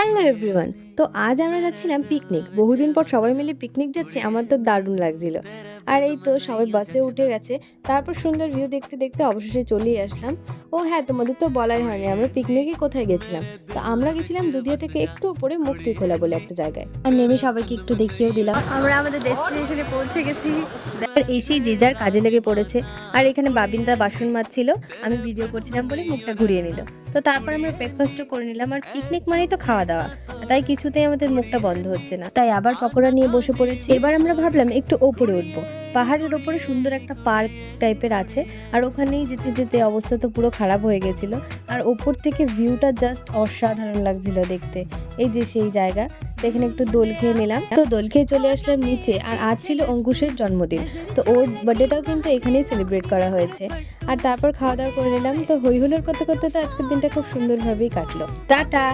Hello everyone. তো আজ আমরা যাচ্ছিলাম পিকনিক। বহুদিন পর সবাই মিলে পিকনিক যাচ্ছি, আমার তো দারুণ লাগছিল। আর এই তো সবাই বাসে উঠে গেছে। তারপর সুন্দর ভিউ দেখতে দেখতে অবশেষে চলেই আসলাম। ও হ্যাঁ, তোমাদের তো বলাই হয়নি আমরা পিকনিকে কোথায় গেছিলাম। তো আমরা গেছিলাম দুধিয়া থেকে একটু উপরে মুক্তিখোলা বলে একটা জায়গায়। আর নেমে সবাইকে একটু দেখিয়েও দিলাম আমরা আমাদের ডেস্টিনেশনে পৌঁছে গেছি। আর এসেই যে যার কাজে লেগে পড়েছে। আর এখানে বাবিনদা বাসন মাজছিল, আমি ভিডিও করছিলাম বলে মুখটা ঘুরিয়ে নিল। তো তারপর আমরা ব্রেকফাস্টও করে নিলাম। আর পিকনিক মানেই তো খাওয়া দাওয়া, তাই কিছুতেই আমাদের মুখটা বন্ধ হচ্ছে না, তাই আবার পকোড়া নিয়ে বসে পড়েছি। এবার আমরা ভাবলাম একটু ওপরে উঠবো। পাহাড়ের ওপরে সুন্দর একটা পার্ক টাইপের আছে, আর ওখানেই যেতে যেতে অবস্থা তো পুরো খারাপ হয়ে গেছিল। আর ওপর থেকে ভিউটা জাস্ট অসাধারণ লাগছিল দেখতে। এই যে সেই জায়গা, এখানে একটু দোল খেয়ে নিলাম। তো দোল খেয়ে চলে আসলাম নিচে। আর আজ ছিল অঙ্কুশের জন্মদিন, তো ওর বার্থডেটাও কিন্তু এখানেই সেলিব্রেট করা হয়েছে। আর তারপর খাওয়া দাওয়া করে নিলাম। তো হই হুল্লোড় করতে করতে তো আজকের দিনটা খুব সুন্দরভাবেই কাটলো। টাটা।